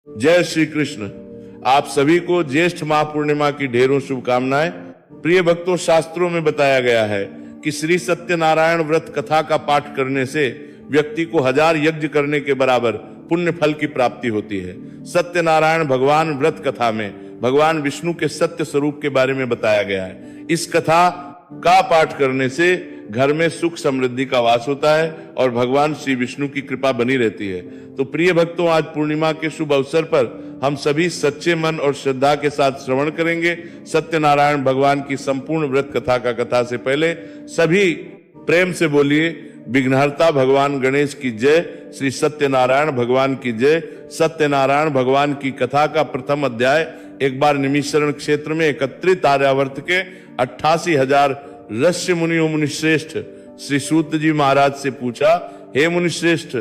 जय श्री कृष्ण। आप सभी को ज्येष्ठ महापूर्णिमा की ढेरों शुभकामनाएं। प्रिय भक्तों, शास्त्रों में बताया गया है कि श्री सत्यनारायण व्रत कथा का पाठ करने से व्यक्ति को 1000 यज्ञ करने के बराबर पुण्य फल की प्राप्ति होती है। सत्यनारायण भगवान व्रत कथा में भगवान विष्णु के सत्य स्वरूप के बारे में बताया गया है। इस कथा का पाठ करने से घर में सुख समृद्धि का वास होता है और भगवान श्री विष्णु की कृपा बनी रहती है। तो प्रिय भक्तों, आज पूर्णिमा के शुभ अवसर पर हम सभी सच्चे मन और श्रद्धा के साथ श्रवण करेंगे सत्यनारायण भगवान की संपूर्ण व्रत कथा का। कथा से पहले सभी प्रेम से बोलिए, विघ्नहर्ता भगवान गणेश की जय, श्री सत्यनारायण भगवान की जय। सत्यनारायण भगवान की कथा का प्रथम अध्याय एक बार निमिषरण क्षेत्र में एकत्रित आर्यावर्त के 88,000 ऋषि मुनियों मुनिश्रेष्ठ श्री सूत जी महाराज से पूछा, हे मुनिश्रेष्ठ,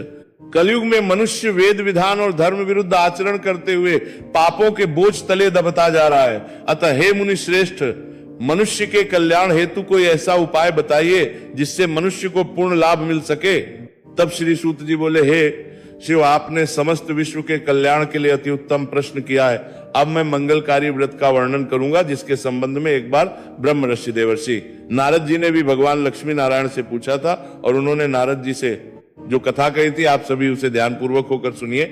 कलयुग में मनुष्य वेद विधान और धर्म विरुद्ध आचरण करते हुए पापों के बोझ तले दबता जा रहा है। अतः हे मुनिश्रेष्ठ, मनुष्य के कल्याण हेतु कोई ऐसा उपाय बताइए जिससे मनुष्य को पूर्ण लाभ मिल सके। तब श्री सूत जी बोले, हे शिव, आपने समस्त विश्व के कल्याण के लिए अति उत्तम प्रश्न किया है। अब मैं मंगलकारी व्रत का वर्णन करूंगा, जिसके संबंध में एक बार ब्रह्म ऋषि देवर्षि नारद जी ने भी भगवान लक्ष्मी नारायण से पूछा था और उन्होंने नारद जी से जो कथा कही थी, आप सभी उसे ध्यान पूर्वक होकर सुनिए।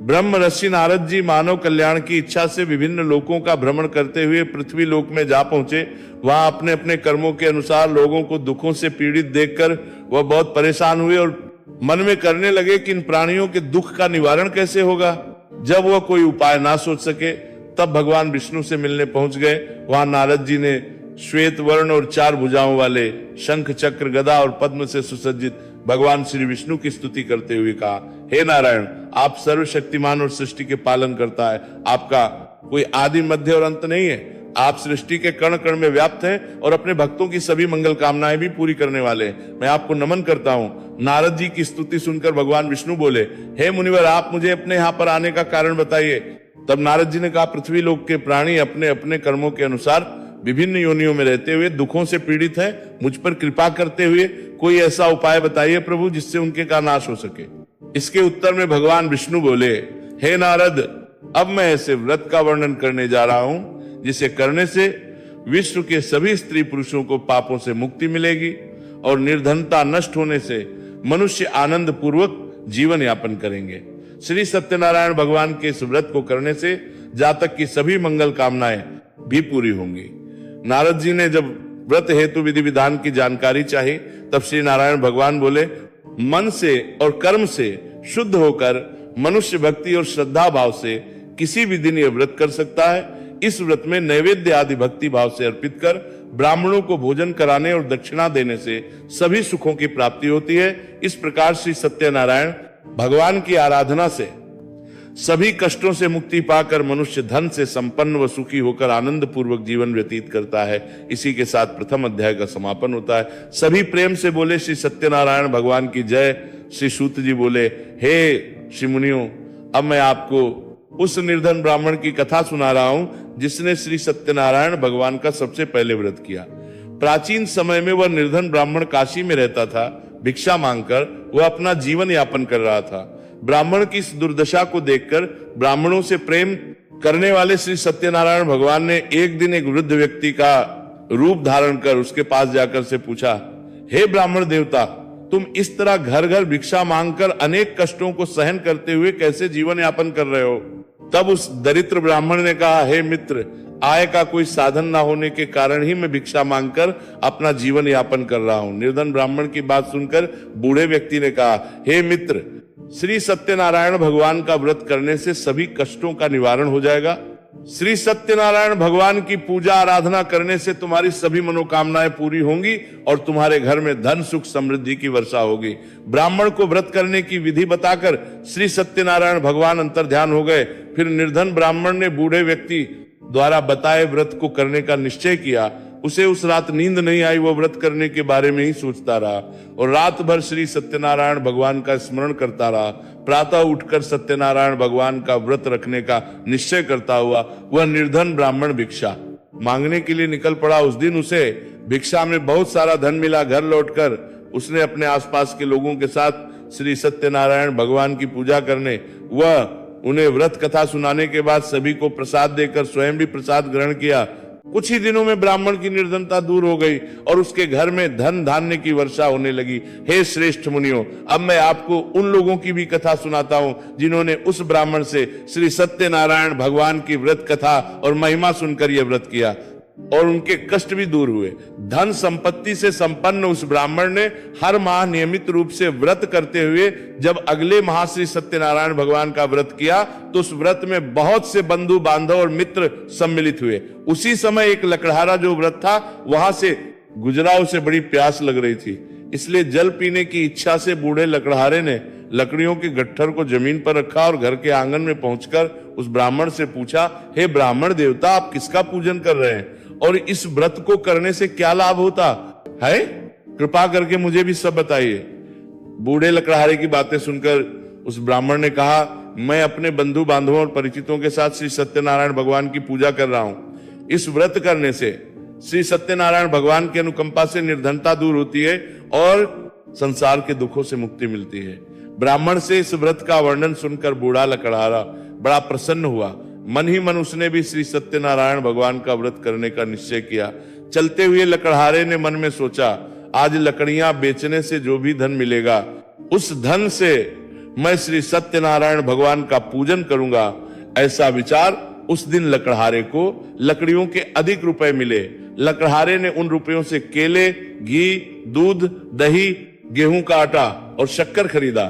ब्रह्म ऋषि नारद जी मानव कल्याण की इच्छा से विभिन्न लोकों का भ्रमण करते हुए पृथ्वी लोक में जा पहुंचे। वहां अपने अपने कर्मों के अनुसार लोगों को दुखों से पीड़ित देखकर वह बहुत परेशान हुए और मन में करने लगे कि इन प्राणियों के दुख का निवारण कैसे होगा। जब वह कोई उपाय ना सोच सके, तब भगवान विष्णु से मिलने पहुंच गए। वहां नारद जी ने श्वेत वर्ण और 4 भुजाओं वाले शंख चक्र गदा और पद्म से सुसज्जित भगवान श्री विष्णु की स्तुति करते हुए कहा, हे नारायण, आप सर्वशक्तिमान और सृष्टि के पालन करता है। आपका कोई आदि मध्य और अंत नहीं है। आप सृष्टि के कण कण में व्याप्त हैं और अपने भक्तों की सभी मंगल कामनाएं भी पूरी करने वाले हैं। मैं आपको नमन करता हूं। नारद जी की स्तुति सुनकर भगवान विष्णु बोले, हे मुनिवर, आप मुझे अपने यहाँ पर आने का कारण बताइए। तब नारद जी ने कहा, पृथ्वी लोक के प्राणी अपने अपने कर्मों के अनुसार विभिन्न योनियों में रहते हुए दुखों से पीड़ित हैं। मुझ पर कृपा करते हुए कोई ऐसा उपाय बताइए प्रभु, जिससे उनके का नाश हो सके। इसके उत्तर में भगवान विष्णु बोले, हे नारद, अब मैं ऐसे व्रत का वर्णन करने जा रहा हूं जिसे करने से विश्व के सभी स्त्री पुरुषों को पापों से मुक्ति मिलेगी और निर्धनता नष्ट होने से मनुष्य आनंद पूर्वक जीवन यापन करेंगे। श्री सत्यनारायण भगवान के इस व्रत को करने से जातक की सभी मंगल कामनाएं भी पूरी होंगी। नारद जी ने जब व्रत हेतु विधि विधान की जानकारी चाही, तब श्री नारायण भगवान बोले, मन से और कर्म से शुद्ध होकर मनुष्य भक्ति और श्रद्धा भाव से किसी भी दिन यह व्रत कर सकता है। इस व्रत में नैवेद्य आदि भक्ति भाव से अर्पित कर ब्राह्मणों को भोजन कराने और दक्षिणा देने से सभी सुखों की प्राप्ति होती है। इस प्रकार श्री सत्यनारायण भगवान की आराधना से सभी कष्टों से मुक्ति पाकर मनुष्य धन से संपन्न व सुखी होकर आनंद पूर्वक जीवन व्यतीत करता है। इसी के साथ प्रथम अध्याय का समापन होता है। सभी प्रेम से बोले, श्री सत्यनारायण भगवान की जय। श्री सूत जी बोले, हे श्री मुनियों, अब मैं आपको उस निर्धन ब्राह्मण की कथा सुना रहा हूं जिसने श्री सत्यनारायण भगवान का सबसे पहले व्रत किया। प्राचीन समय में वह निर्धन ब्राह्मण काशी में रहता था। भिक्षा मांगकर वह अपना जीवन यापन कर रहा था। ब्राह्मण की इस दुर्दशा को देखकर ब्राह्मणों से प्रेम करने वाले श्री सत्यनारायण भगवान ने एक दिन एक वृद्ध व्यक्ति का रूप धारण कर उसके पास जाकर से पूछा, हे ब्राह्मण देवता, तुम इस तरह घर घर भिक्षा मांगकर अनेक कष्टों को सहन करते हुए कैसे जीवन यापन कर रहे हो? तब उस दरिद्र ब्राह्मण ने कहा, हे मित्र, आय का कोई साधन ना होने के कारण ही मैं भिक्षा मांगकर अपना जीवन यापन कर रहा हूं। निर्धन ब्राह्मण की बात सुनकर बूढ़े व्यक्ति ने कहा, हे मित्र, श्री सत्यनारायण भगवान का व्रत करने से सभी कष्टों का निवारण हो जाएगा। श्री सत्यनारायण भगवान की पूजा आराधना करने से तुम्हारी सभी मनोकामनाएं पूरी होंगी और तुम्हारे घर में धन सुख समृद्धि की वर्षा होगी। ब्राह्मण को व्रत करने की विधि बताकर श्री सत्यनारायण भगवान अंतर्ध्यान हो गए। फिर निर्धन ब्राह्मण ने बूढ़े व्यक्ति द्वारा बताए व्रत को करने का निश्चय किया। उसे उस रात नींद नहीं आई। वो व्रत करने के बारे में ही सोचता रहा और रात भर श्री सत्यनारायण भगवान का स्मरण करता रहा। प्रातः उठकर सत्यनारायण भगवान का व्रत रखने का निश्चय करता हुआ वह निर्धन ब्राह्मण भिक्षा मांगने के लिए निकल पड़ा। उस दिन उसे भिक्षा में बहुत सारा धन मिला। घर लौटकर उसने अपने आसपास के लोगों के साथ श्री सत्यनारायण भगवान की पूजा करने व उन्हें व्रत कथा सुनाने के बाद सभी को प्रसाद देकर स्वयं भी प्रसाद ग्रहण किया। कुछ ही दिनों में ब्राह्मण की निर्धनता दूर हो गई और उसके घर में धन धान्य की वर्षा होने लगी। हे श्रेष्ठ मुनियों, अब मैं आपको उन लोगों की भी कथा सुनाता हूं जिन्होंने उस ब्राह्मण से श्री सत्यनारायण भगवान की व्रत कथा और महिमा सुनकर यह व्रत किया और उनके कष्ट भी दूर हुए। धन संपत्ति से संपन्न उस ब्राह्मण ने हर माह नियमित रूप से व्रत करते हुए जब अगले माह श्री सत्यनारायण भगवान का व्रत किया तो उस व्रत में बहुत से बंधु बांधव और मित्र सम्मिलित हुए। उसी समय एक लकड़हारा जो व्रत था वहां से गुजरा, उसे बड़ी प्यास लग रही थी, इसलिए जल पीने की इच्छा से बूढ़े लकड़हारे ने लकड़ियों के गट्ठर को जमीन पर रखा और घर के आंगन में पहुंचकर उस ब्राह्मण से पूछा, हे ब्राह्मण देवता, आप किसका पूजन कर रहे हैं और इस व्रत को करने से क्या लाभ होता है? कृपा करके मुझे भी सब बताइए। बूढ़े लकड़हारे की बातें सुनकर उस ब्राह्मण ने कहा, मैं अपने बंधु बांधवों और परिचितों के साथ श्री सत्यनारायण भगवान की पूजा कर रहा हूं। इस व्रत करने से श्री सत्यनारायण भगवान की अनुकंपा से निर्धनता दूर होती है और संसार के दुखों से मुक्ति मिलती है। ब्राह्मण से इस व्रत का वर्णन सुनकर बूढ़ा लकड़हारा बड़ा प्रसन्न हुआ। मन ही मन उसने भी श्री सत्यनारायण भगवान का व्रत करने का निश्चय किया। चलते हुए लकड़हारे ने मन में सोचा, आज लकड़ियां बेचने से जो भी धन मिलेगा उस धन से मैं श्री सत्यनारायण भगवान का पूजन करूंगा। ऐसा विचार उस दिन लकड़हारे को लकड़ियों के अधिक रुपए मिले। लकड़हारे ने उन रुपयों से केले, घी, दूध, दही, गेहूं का आटा और शक्कर खरीदा।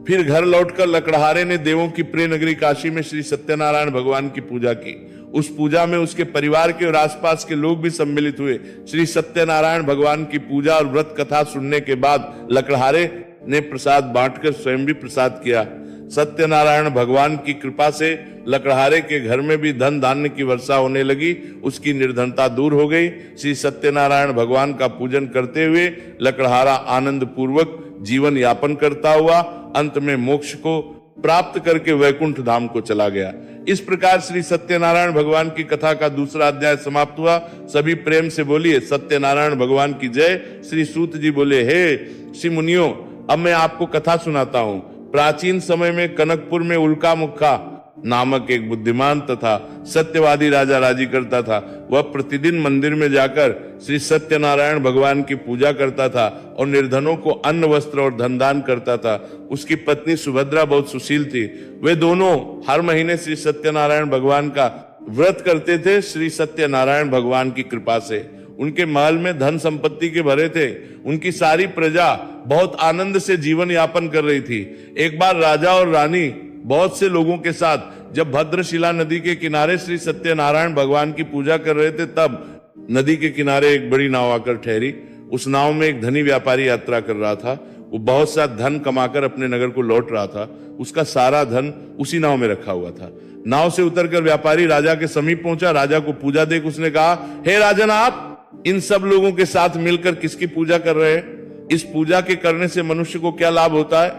फिर घर लौटकर लकड़हारे ने देवों की प्रिय नगरी काशी में श्री सत्यनारायण भगवान की पूजा की। उस पूजा में उसके परिवार के और आसपास के लोग भी सम्मिलित हुए। श्री सत्यनारायण भगवान की पूजा और व्रत कथा सुनने के बाद लकड़हारे ने प्रसाद बांटकर स्वयं भी प्रसाद किया। सत्यनारायण भगवान की कृपा से लकड़हारे के घर में भी धन धान्य की वर्षा होने लगी। उसकी निर्धनता दूर हो गई। श्री सत्यनारायण भगवान का पूजन करते हुए लकड़हारा आनंद पूर्वक जीवन यापन करता हुआ अंत में मोक्ष को प्राप्त करके वैकुंठ धाम को चला गया। इस प्रकार श्री सत्यनारायण भगवान की कथा का दूसरा अध्याय समाप्त हुआ। सभी प्रेम से बोलिए सत्यनारायण भगवान की जय। श्री सूत जी बोले, हे श्री मुनियों, अब मैं आपको कथा सुनाता हूं। प्राचीन समय में कनकपुर में उल्का मुखा नामक एक बुद्धिमान तथा सत्यवादी राजा राजी करता था। वह प्रतिदिन मंदिर में जाकर श्री सत्यनारायण भगवान की पूजा करता था और निर्धनों को अन्न, वस्त्र और धन दान करता था। उसकी पत्नी सुभद्रा बहुत सुशील थी। वे दोनों हर महीने श्री सत्यनारायण भगवान का व्रत करते थे। श्री सत्यनारायण भगवान की कृपा से उनके महल में धन संपत्ति के भरे थे। उनकी सारी प्रजा बहुत आनंद से जीवन यापन कर रही थी। एक बार राजा और रानी बहुत से लोगों के साथ जब भद्रशिला नदी के किनारे श्री सत्यनारायण भगवान की पूजा कर रहे थे, तब नदी के किनारे एक बड़ी नाव आकर ठहरी। उस नाव में एक धनी व्यापारी यात्रा कर रहा था। वो बहुत सा धन कमाकर अपने नगर को लौट रहा था। उसका सारा धन उसी नाव में रखा हुआ था। नाव से उतरकर व्यापारी राजा के समीप पहुंचा। राजा को पूजा देख उसने कहा, हे राजन, आप इन सब लोगों के साथ मिलकर किसकी पूजा कर रहे हैं? इस पूजा के करने से मनुष्य को क्या लाभ होता है?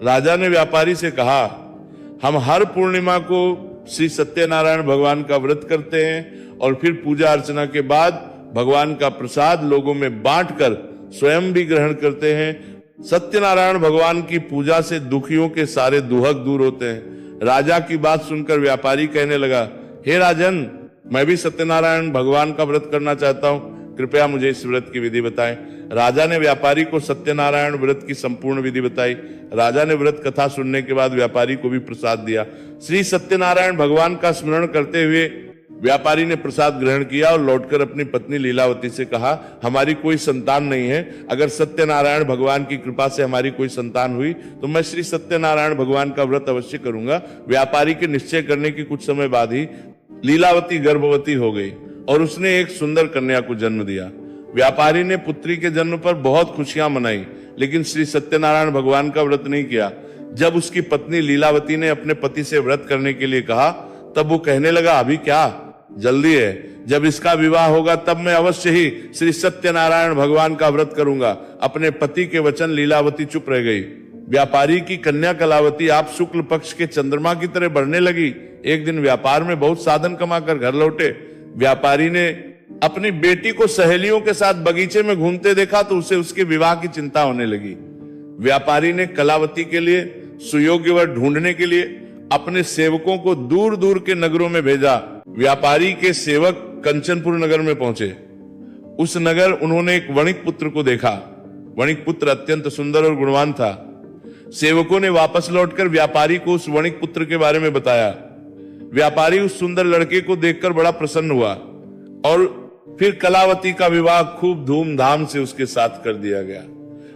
राजा ने व्यापारी से कहा, हम हर पूर्णिमा को श्री सत्यनारायण भगवान का व्रत करते हैं और फिर पूजा अर्चना के बाद भगवान का प्रसाद लोगों में बांटकर स्वयं भी ग्रहण करते हैं। सत्यनारायण भगवान की पूजा से दुखियों के सारे दुहक दूर होते हैं। राजा की बात सुनकर व्यापारी कहने लगा, हे राजन, मैं भी सत्यनारायण भगवान का व्रत करना चाहता हूं, कृपया मुझे इस व्रत की विधि बताएं। राजा ने व्यापारी को सत्यनारायण व्रत की संपूर्ण विधि बताई। राजा ने व्रत कथा सुनने के बाद व्यापारी को भी प्रसाद दिया। श्री सत्यनारायण भगवान का स्मरण करते हुए व्यापारी ने प्रसाद ग्रहण किया और लौटकर अपनी पत्नी लीलावती से कहा, हमारी कोई संतान नहीं है। अगर सत्यनारायण भगवान की कृपा से हमारी कोई संतान हुई तो मैं श्री सत्यनारायण भगवान का व्रत अवश्य करूंगा। व्यापारी के निश्चय करने के कुछ समय बाद ही लीलावती गर्भवती हो गई और उसने एक सुंदर कन्या को जन्म दिया। व्यापारी ने पुत्री के जन्म पर बहुत खुशियां मनाई, लेकिन श्री सत्यनारायण भगवान का व्रत नहीं किया। जब उसकी पत्नी लीलावती ने अपने पति से व्रत करने के लिए कहा, तब वो कहने लगा, अभी क्या, जल्दी है, जब इसका विवाह होगा तब मैं अवश्य ही श्री सत्यनारायण भगवान का व्रत करूंगा। अपने पति के वचन लीलावती चुप रह गई। व्यापारी की कन्या कलावती आप शुक्ल पक्ष के चंद्रमा की तरह बढ़ने लगी। एक दिन व्यापार में बहुत साधन कमाकर घर लौटे। व्यापारी ने अपनी बेटी को सहेलियों के साथ बगीचे में घूमते देखा तो उसे उसके विवाह की चिंता होने लगी। व्यापारी ने कलावती के लिए सुयोग्य वर ढूंढने के लिए अपने सेवकों को दूर दूर के नगरों में भेजा। व्यापारी के सेवक कंचनपुर नगर में पहुंचे। उस नगर उन्होंने एक वणिक पुत्र को देखा। वणिक पुत्र अत्यंत सुंदर और गुणवान था। सेवकों ने वापस लौटकर व्यापारी को उस वणिक पुत्र के बारे में बताया। व्यापारी उस सुंदर लड़के को देखकर बड़ा प्रसन्न हुआ और फिर कलावती का विवाह खूब धूमधाम से उसके साथ कर दिया गया।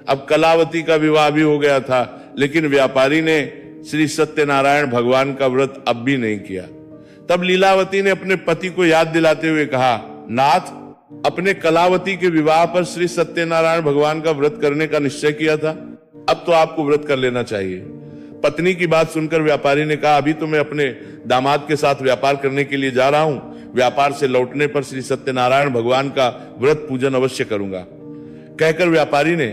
अब कलावती का विवाह भी हो गया था, लेकिन व्यापारी ने श्री सत्यनारायण भगवान का व्रत अब भी नहीं किया। तब लीलावती ने अपने पति को याद दिलाते हुए कहा, नाथ, अपने कलावती के विवाह पर श्री सत्यनारायण भगवान का व्रत करने का निश्चय किया था, अब तो आपको व्रत कर लेना चाहिए। पत्नी की बात सुनकर व्यापारी ने कहा, अभी तो मैं अपने दामाद के साथ व्यापार करने के लिए जा रहा हूं, व्यापार से लौटने पर श्री सत्यनारायण भगवान का व्रत पूजन अवश्य करूंगा। कहकर व्यापारी ने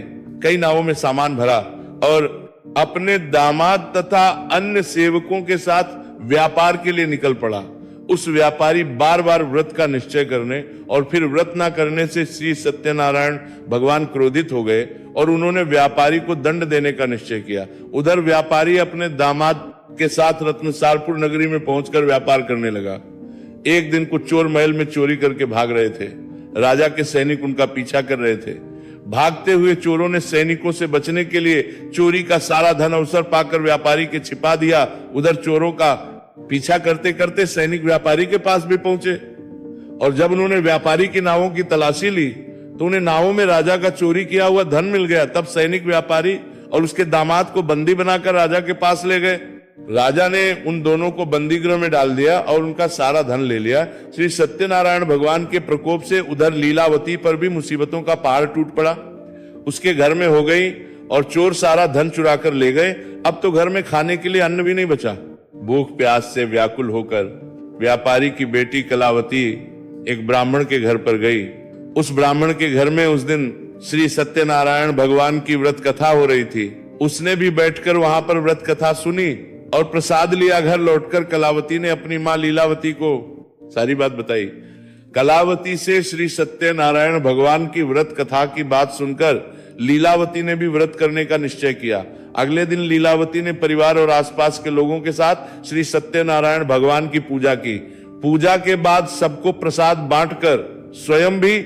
कई नावों में सामान भरा और अपने दामाद तथा अन्य सेवकों के साथ व्यापार के लिए निकल पड़ा। उस व्यापारी बार बार व्रत का निश्चय करने और फिर व्रत ना करने से श्री सत्यनारायण भगवान क्रोधित हो गए और उन्होंने व्यापारी को दंड देने का निश्चय किया। उधर व्यापारी अपने दामाद के साथ रत्नसारपुर नगरी में पहुंचकर व्यापार करने लगा। एक दिन कुछ चोर महल में चोरी करके भाग रहे थे। राजा के सैनिक उनका पीछा कर रहे थे। भागते हुए चोरों ने सैनिकों से बचने के लिए चोरी का सारा धन अवसर पाकर व्यापारी के छिपा दिया। उधर चोरों का पीछा करते करते सैनिक व्यापारी के पास भी पहुंचे और जब उन्होंने व्यापारी की नावों की तलाशी ली तो उन्हें नावों में राजा का चोरी किया हुआ धन मिल गया। तब सैनिक व्यापारी और उसके दामाद को बंदी बनाकर राजा के पास ले गए। राजा ने उन दोनों को बंदी गृह में डाल दिया और उनका सारा धन ले लिया। श्री सत्यनारायण भगवान के प्रकोप से उधर लीलावती पर भी मुसीबतों का पहाड़ टूट पड़ा। उसके घर में हो गई और चोर सारा धन चुरा कर ले गए। अब तो घर में खाने के लिए अन्न भी नहीं बचा। भूख प्यास से व्याकुल होकर व्यापारी की बेटी कलावती एक ब्राह्मण के घर पर गई। उस ब्राह्मण के घर में उस दिन श्री सत्यनारायण भगवान की व्रत कथा हो रही थी। उसने भी बैठकर वहां पर व्रत कथा सुनी और प्रसाद लिया। घर लौटकर कलावती ने अपनी मां लीलावती को सारी बात बताई। कलावती से श्री सत्यनारायण भगवान की व्रत कथा की बात सुनकर लीलावती ने भी व्रत करने का निश्चय किया। अगले दिन लीलावती ने परिवार और आसपास के लोगों के साथ श्री सत्यनारायण भगवान की पूजा की। पूजा के बाद सबको प्रसाद बांटकर स्वयं भी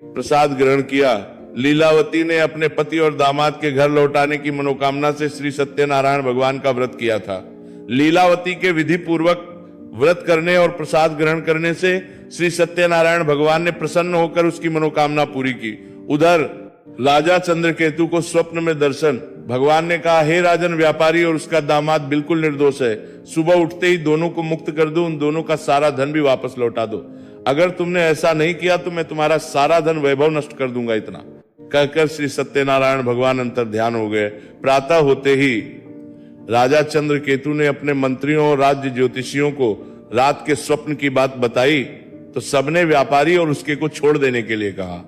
प्रसाद ग्रहण किया। लीलावती ने अपने पति और दामाद के घर लौटाने की मनोकामना से श्री सत्यनारायण भगवान का व्रत किया था। लीलावती के विधि पूर्वक व्रत करने और प्रसाद ग्रहण करने से श्री सत्यनारायण भगवान ने प्रसन्न होकर उसकी मनोकामना पूरी की। उधर राजा चंद्रकेतु को स्वप्न में दर्शन। भगवान ने कहा, हे राजन, व्यापारी और उसका दामाद बिल्कुल निर्दोष है। सुबह उठते ही दोनों को मुक्त कर दो, उन दोनों का सारा धन भी वापस लौटा दो। अगर तुमने ऐसा नहीं किया तो मैं तुम्हारा सारा धन वैभव नष्ट कर दूंगा। इतना कहकर श्री सत्यनारायण भगवान अंतर ध्यान हो गए। प्रातः होते ही राजा चंद्रकेतु ने अपने मंत्रियों और राज्य ज्योतिषियों को रात के स्वप्न की बात बताई तो सबने व्यापारी और उसके को छोड़ देने के लिए कहा।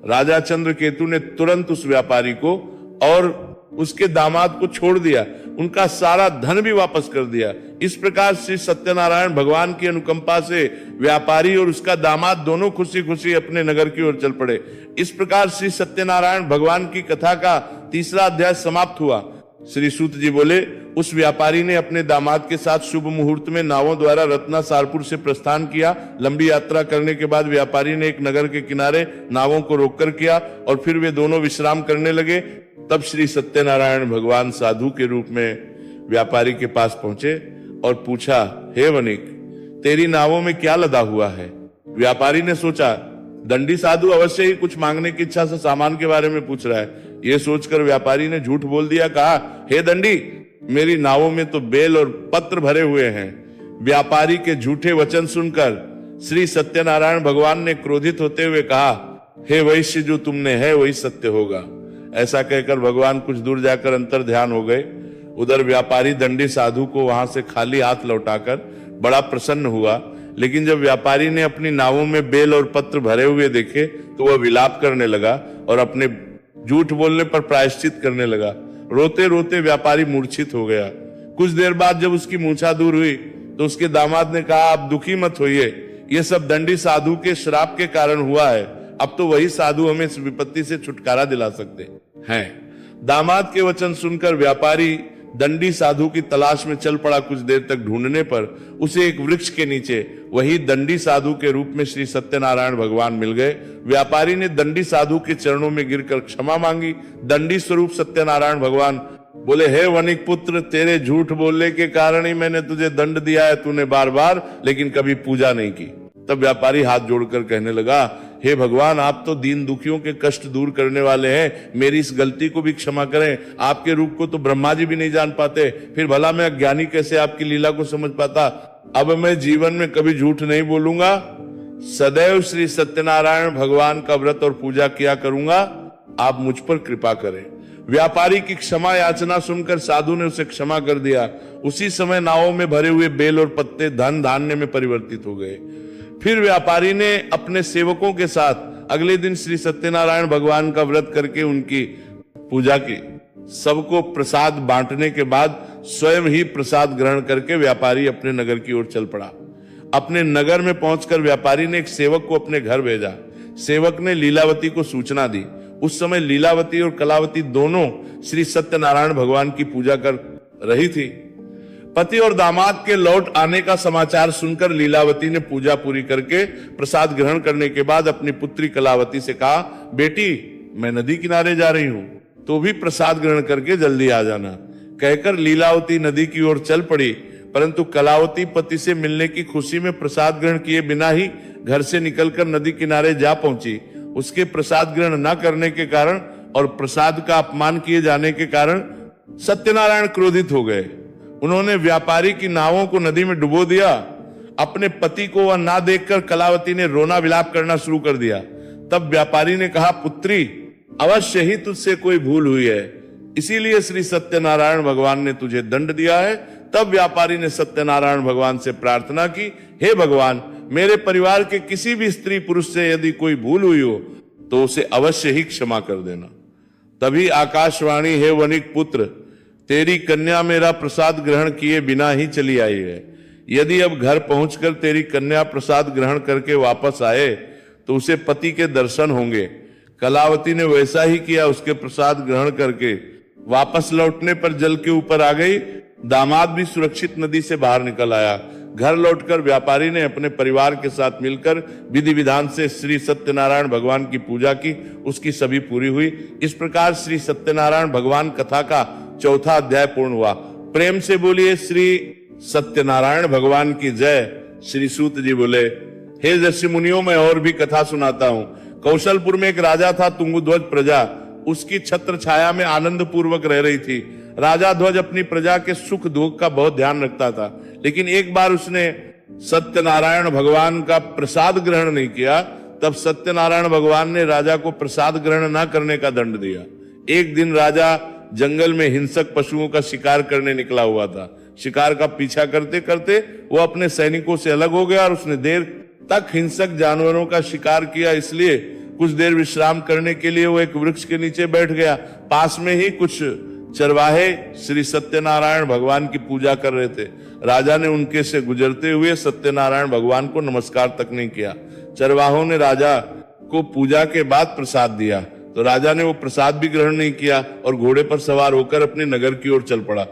राजा चंद्रकेतु ने तुरंत उस व्यापारी को और उसके दामाद को छोड़ दिया, उनका सारा धन भी वापस कर दिया। इस प्रकार श्री सत्यनारायण भगवान की अनुकंपा से व्यापारी और उसका दामाद दोनों खुशी खुशी अपने नगर की ओर चल पड़े। इस प्रकार श्री सत्यनारायण भगवान की कथा का तीसरा अध्याय समाप्त हुआ। श्री सूत जी बोले, उस व्यापारी ने अपने दामाद के साथ शुभ मुहूर्त में नावों द्वारा रत्नासारपुर से प्रस्थान किया। लंबी यात्रा करने के बाद व्यापारी ने एक नगर के किनारे नावों को रोककर किया और फिर वे दोनों विश्राम करने लगे। तब श्री सत्यनारायण भगवान साधु के रूप में व्यापारी के पास पहुंचे और पूछा, हे वणिक, तेरी नावों में क्या लदा हुआ है? व्यापारी ने सोचा, दंडी साधु अवश्य ही कुछ मांगने की इच्छा से सामान के बारे में पूछ रहा है। ये सोचकर व्यापारी ने झूठ बोल दिया। कहा, हे दंडी, मेरी नावों में तो बेल और पत्र भरे हुए हैं। व्यापारी के झूठे वचन सुनकर श्री सत्यनारायण भगवान ने क्रोधित होते हुए कहा, हे वैश्य, जो तुमने है वही सत्य होगा। ऐसा कहकर भगवान कुछ दूर जाकर अंतर ध्यान हो गए। उधर व्यापारी दंडी साधु को वहां से खाली हाथ लौटाकर बड़ा प्रसन्न हुआ। लेकिन जब व्यापारी ने अपनी नावों में बेल और पत्र भरे हुए देखे तो वह विलाप करने लगा और अपने झूठ बोलने पर प्रायश्चित करने लगा। रोते रोते व्यापारी मूर्छित हो गया। कुछ देर बाद जब उसकी मूर्छा दूर हुई तो उसके दामाद ने कहा, आप दुखी मत होइए, ये सब दंडी साधु के श्राप के कारण हुआ है। अब तो वही साधु हमें इस विपत्ति से छुटकारा दिला सकते हैं। दामाद के वचन सुनकर व्यापारी दंडी साधु की तलाश में चल पड़ा। कुछ देर तक ढूंढने पर उसे एक वृक्ष के नीचे वही दंडी साधु के रूप में श्री सत्यनारायण भगवान मिल गए। व्यापारी ने दंडी साधु के चरणों में गिरकर क्षमा मांगी। दंडी स्वरूप सत्यनारायण भगवान बोले, हे वणिक पुत्र, तेरे झूठ बोलने के कारण ही मैंने तुझे दंड दिया है। तूने बार बार लेकिन कभी पूजा नहीं की। तब व्यापारी हाथ जोड़कर कहने लगा, हे भगवान, आप तो दीन दुखियों के कष्ट दूर करने वाले हैं, मेरी इस गलती को भी क्षमा करें। आपके रूप को तो ब्रह्मा जी भी नहीं जान पाते, फिर भला मैं अज्ञानी कैसे आपकी लीला को समझ पाता। अब मैं जीवन में कभी झूठ नहीं बोलूंगा, सदैव श्री सत्यनारायण भगवान का व्रत और पूजा किया करूंगा। आप मुझ पर कृपा करें। व्यापारी की क्षमा याचना सुनकर साधु ने उसे क्षमा कर दिया। उसी समय नावों में भरे हुए बेल और पत्ते धन धान्य में परिवर्तित हो गए। फिर व्यापारी ने अपने सेवकों के साथ अगले दिन श्री सत्यनारायण भगवान का व्रत करके उनकी पूजा की। सबको प्रसाद बांटने के बाद स्वयं ही प्रसाद ग्रहण करके व्यापारी अपने नगर की ओर चल पड़ा। अपने नगर में पहुंचकर व्यापारी ने एक सेवक को अपने घर भेजा। सेवक ने लीलावती को सूचना दी। उस समय लीलावती और कलावती दोनों श्री सत्यनारायण भगवान की पूजा कर रही थी। पति और दामाद के लौट आने का समाचार सुनकर लीलावती ने पूजा पूरी करके प्रसाद ग्रहण करने के बाद अपनी पुत्री कलावती से कहा, बेटी, मैं नदी किनारे जा रही हूं, तो भी प्रसाद ग्रहण करके जल्दी आ जाना। कहकर लीलावती नदी की ओर चल पड़ी, परंतु कलावती पति से मिलने की खुशी में प्रसाद ग्रहण किए बिना ही घर से निकलकर नदी किनारे जा पहुंची। उसके प्रसाद ग्रहण न करने के कारण और प्रसाद का अपमान किए जाने के कारण सत्यनारायण क्रोधित हो गए। उन्होंने व्यापारी की नावों को नदी में डुबो दिया। अपने पति को वह ना देखकर कलावती ने रोना विलाप करना शुरू कर दिया। तब व्यापारी ने कहा, पुत्री, अवश्य ही तुझसे कोई भूल हुई है, इसीलिए श्री सत्यनारायण भगवान ने तुझे दंड दिया है। तब व्यापारी ने सत्यनारायण भगवान से प्रार्थना की, हे भगवान, मेरे परिवार के किसी भी स्त्री पुरुष से यदि कोई भूल हुई हो तो उसे अवश्य ही क्षमा कर देना। तभी आकाशवाणी, हे वणिक पुत्र, तेरी कन्या मेरा प्रसाद ग्रहण किए बिना ही चली आई है। यदि अब घर पहुंचकर तेरी कन्या प्रसाद ग्रहण करके वापस आए तो उसे पति के दर्शन होंगे। कलावती ने वैसा ही किया। उसके प्रसाद ग्रहण करके वापस लौटने पर जल के ऊपर आ गई। दामाद भी सुरक्षित नदी से बाहर निकल आया। घर लौटकर व्यापारी ने अपने परिवार के साथ मिलकर विधि विधान से श्री सत्यनारायण भगवान की पूजा की। उसकी सभी पूरी हुई। इस प्रकार श्री सत्यनारायण भगवान कथा का चौथा अध्याय पूर्ण हुआ। प्रेम से बोलिए श्री सत्यनारायण भगवान की जय। श्री सूत जी बोले, हे ऋषि मुनियों, मैं और भी कथा सुनाता हूं। कौशलपुर में एक राजा था, तुंगध्वज प्रजा। उसकी छत्र छाया में आनंद पूर्वक रह रही थी। राजा ध्वज अपनी प्रजा के सुख दुख का बहुत ध्यान रखता था, लेकिन एक बार उसने सत्यनारायण भगवान का प्रसाद ग्रहण नहीं किया। तब सत्यनारायण भगवान ने राजा को प्रसाद ग्रहण न करने का दंड दिया। एक दिन राजा जंगल में हिंसक पशुओं का शिकार करने निकला हुआ था। शिकार का पीछा करते करते वो अपने सैनिकों से अलग हो गया और उसने देर तक हिंसक जानवरों का शिकार किया। इसलिए कुछ देर विश्राम करने के लिए वो एक वृक्ष के नीचे बैठ गया। पास में ही कुछ चरवाहे श्री सत्यनारायण भगवान की पूजा कर रहे थे। राजा ने उनके से गुजरते हुए सत्यनारायण भगवान को नमस्कार तक नहीं किया। चरवाहों ने राजा को पूजा के बाद प्रसाद दिया, तो राजा ने वो प्रसाद भी ग्रहण नहीं किया और घोड़े पर सवार होकर अपने नगर की ओर चल पड़ा।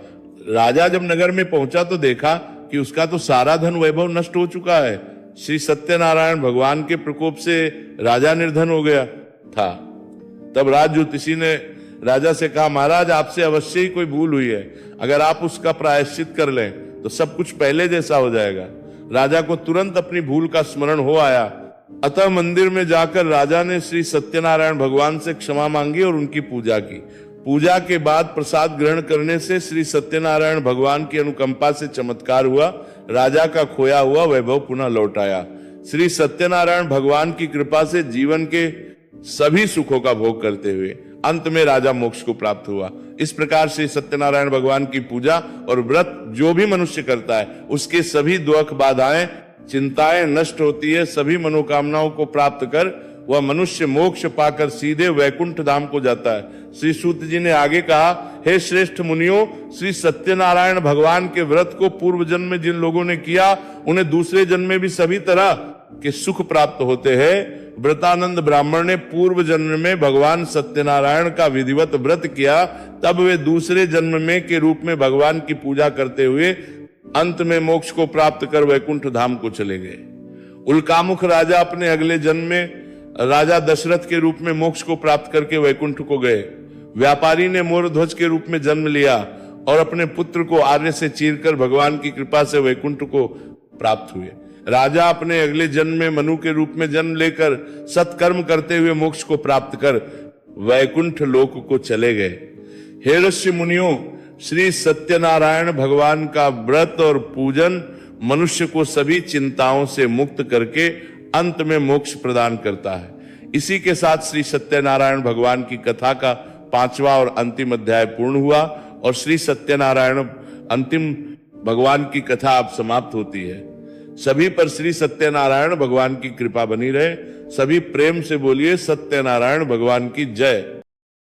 राजा जब नगर में पहुंचा तो देखा कि उसका तो सारा धन वैभव नष्ट हो चुका है। श्री सत्यनारायण भगवान के प्रकोप से राजा निर्धन हो गया था। तब राज ज्योतिषी ने राजा से कहा, महाराज, आपसे अवश्य ही कोई भूल हुई है। अगर आप उसका प्रायश्चित कर लें तो सब कुछ पहले जैसा हो जाएगा। राजा को तुरंत अपनी भूल का स्मरण हो आया। अतः मंदिर में जाकर राजा ने श्री सत्यनारायण भगवान से क्षमा मांगी और उनकी पूजा की। पूजा के बाद प्रसाद ग्रहण करने से श्री सत्यनारायण भगवान की अनुकंपा से चमत्कार हुआ। राजा का खोया हुआ वैभव पुनः लौट आया। श्री सत्यनारायण भगवान की कृपा से जीवन के सभी सुखों का भोग करते हुए अंत में राजा मोक्ष को प्राप्त हुआ। इस प्रकार श्री सत्यनारायण भगवान की पूजा और व्रत जो भी मनुष्य करता है उसके सभी दुख बाधाएं चिंताएं नष्ट होती है। सभी मनोकामनाओं को प्राप्त कर वह मनुष्य मोक्ष पाकर सीधे वैकुंठ धाम को जाता है। श्री सूत जी ने आगे कहा, हे श्रेष्ठ मुनियों, श्री सत्यनारायण भगवान के व्रत को पूर्व जन्म में जिन लोगों ने किया उन्हें दूसरे जन्म में भी सभी तरह के सुख प्राप्त होते हैं। व्रतानंद ब्राह्मण ने पूर्व जन्म में भगवान सत्यनारायण का विधिवत व्रत किया, तब वे दूसरे जन्म में के रूप में भगवान की पूजा करते हुए अंत में मोक्ष को प्राप्त कर वैकुंठ धाम को चले गए। उल्कामुख राजा अपने अगले जन्म में राजा दशरथ के रूप में मोक्ष को प्राप्त करके वैकुंठ को गए। व्यापारी ने मोरध्वज के रूप में जन्म लिया और अपने पुत्र को आर्य से चीरकर भगवान की कृपा से वैकुंठ को प्राप्त हुए। राजा अपने अगले जन्म में मनु के रूप में जन्म लेकर सत्कर्म करते हुए मोक्ष को प्राप्त कर वैकुंठ लोक को चले गए। हे ऋषि मुनियों, श्री सत्यनारायण भगवान का व्रत और पूजन मनुष्य को सभी चिंताओं से मुक्त करके अंत में मोक्ष प्रदान करता है। इसी के साथ श्री सत्यनारायण भगवान की कथा का 5वां और अंतिम अध्याय पूर्ण हुआ और श्री सत्यनारायण अंतिम भगवान की कथा अब समाप्त होती है। सभी पर श्री सत्यनारायण भगवान की कृपा बनी रहे। सभी प्रेम से बोलिए सत्यनारायण भगवान की जय।